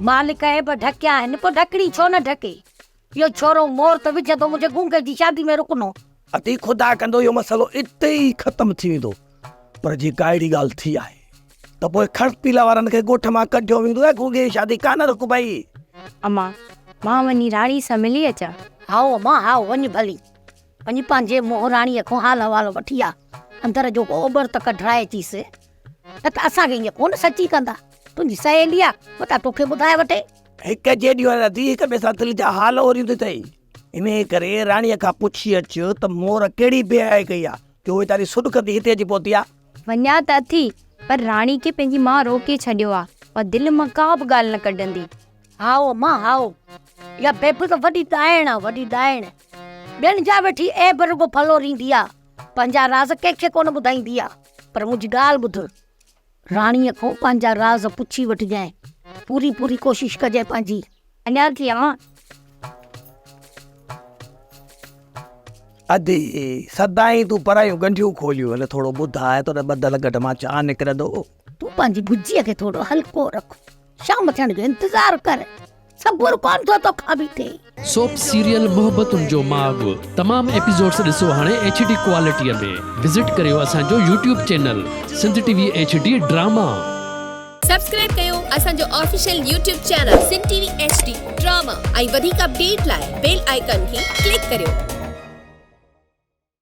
मालिक है पर ढकिया है पर ढकड़ी छो न ढके। यो छोरो मोर त विच तो मुझे गूंगे जी शादी में रुकनो। अति खुदा कंदो यो मसलो इते ही खत्म थी वेंदो। पर जी काइड़ी गाल थी आहे त पोइ खड़ पीला वारन के गोठ मां कढियो वेंदो है। गूंगे शादी कान रुक भाई। अम्मा मां वनी राणी से मिली अचा। हाओ अम्मा हाओ वञ भली वञ पंहिंजे मोहराणीअ खां हाल हवाल वठी आ। अंदर जो ओबर त कढाए थीस न त असांखे ईअं कोन सची कंदा। तुंहिंजी सहेली आ वता तोखे ॿुधाए वठे। हिक जेॾियूं थी हिक ॿिए सां दिलि जा हाल ओरियूं अथई। इन करे राणीअ खां पुछी अच त मोर कहिड़ी बेहाय कई आहे जो उहे तारी सुॾ कंदी हिते अची पहुती आहे। वञा त थी पर राणी खे पंहिंजी मां रोके छॾियो आहे और दिलि मां का बि ॻाल्हि न कढंदी। हाओ अम्मा हाओ इहा बेब त वॾी दाइण आहे वॾी दाइण। ॿियनि जा वेठी ऐब रुगो फलोरींदी आहे पंहिंजा राज़ कंहिंखे कोन ॿुधाईंदी आहे। पर मुंहिंजी ॻाल्हि ॿुध राणीअ खां पंहिंजा राज़ पुछी वठिजांइ। पूरी पूरी कोशिश कजांइ पंहिंजी। अञा थी अम्मा अदी सदाई तूं परायूं गंढियूं खोलियूं हले थोरो ॿुधाए तो ॿधल गॾ मां चाह निकिरंदो। तूं पंहिंजी गुजीअ खे थोरो हल्को रख। शाम थियण जो इंतज़ार कर। सबुर कोन थो तोखां बि थिए। सोप सीरियल मोहब्बतुनि जो माग तमाम एपिसोड्स ॾिसो हाणे HD क्वालिटीअ में। विज़िट करियो असांजो YouTube channel Sindh TV HD drama. Subscribe कयो असांजो official YouTube channel Sindh TV HD drama ऐं वधीक अपडेट लाइ बेल आइकन खे क्लिक करियो।